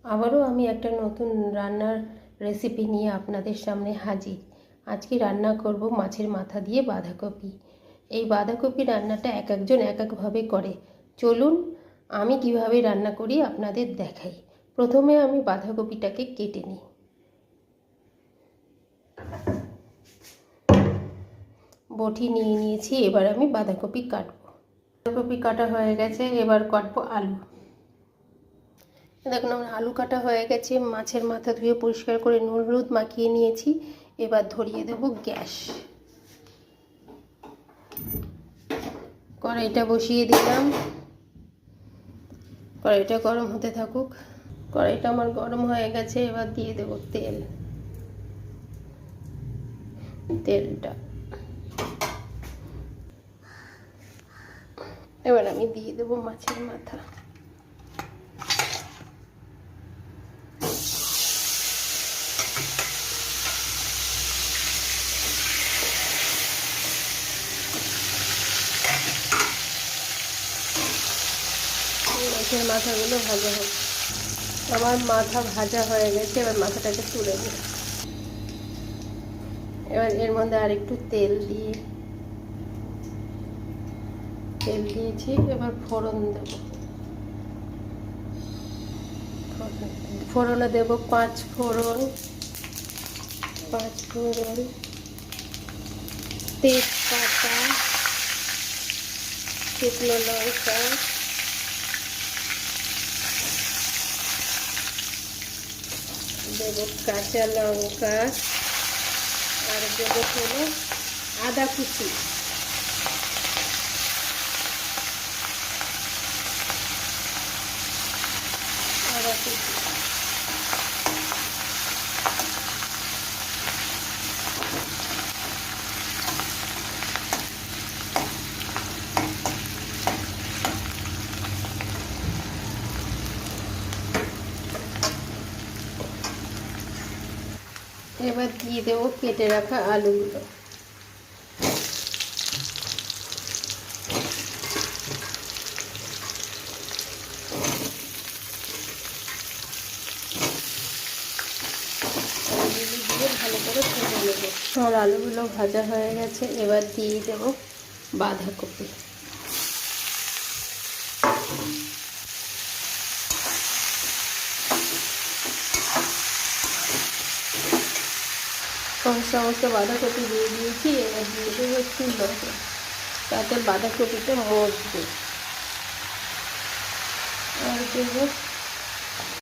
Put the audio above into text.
আবারও আমি একটা নতুন রান্নার রেসিপি নিয়ে আপনাদের সামনে হাজির। আজকে রান্না করব মাছের মাথা দিয়ে বাঁধাকপি। এই বাঁধাকপি রান্নাটা এক একজন এক একভাবে করে। চলুন আমি কিভাবে রান্না করি আপনাদের দেখাই। প্রথমে আমি বাঁধাকপিটাকে কেটে নিই। বটি নিয়ে নিয়েছি, এবার আমি বাঁধাকপি কাটবো। বাঁধাকপি কাটা হয়ে গেছে, এবার কাটবো আলু। দেখুন আমার আলু কাটা হয়ে গেছে। মাছের মাথা ধুয়ে পরিষ্কার করে নুন হলুদ মাখিয়ে নিয়েছি। এবার ধরিয়ে দেব গ্যাস। কড়াইটা বসিয়ে দিলাম, কড়াইটা গরম হতে থাকুক। কড়াইটা আমার গরম হয়ে গেছে, এবার দিয়ে দেব তেলটা। এবার আমি দিয়ে দেব মাছের মাথা। মাছের মাথাগুলো ভাজা হবে। আমার মাথা ভাজা হয়ে গেছে, এবার মাথাটাকে তুলে নিই। এবার এর মধ্যে আর একটু তেল দিয়েছি। এবার ফোড়ন দেব। ফোড়নে দেব পাঁচ ফোড়ন, তেজপাতা, শুকনো লঙ্কা, দেব কাঁচা লঙ্কা, আর দেব হলো আদা কুচি। এবার দিয়ে দেবো কেটে রাখা আলুগুলো। দিয়ে ভালো করে ভেজে নেব। আর আলুগুলো ভাজা হয়ে গেছে, এবার দিয়ে দেব বাঁধাকপি। সমস্ত বাঁধাকপি দিয়ে দিয়েছি। এবার দিয়ে দেবো একটু লবণ, তাতে বাঁধাকপিটা মজবে। আর দেবো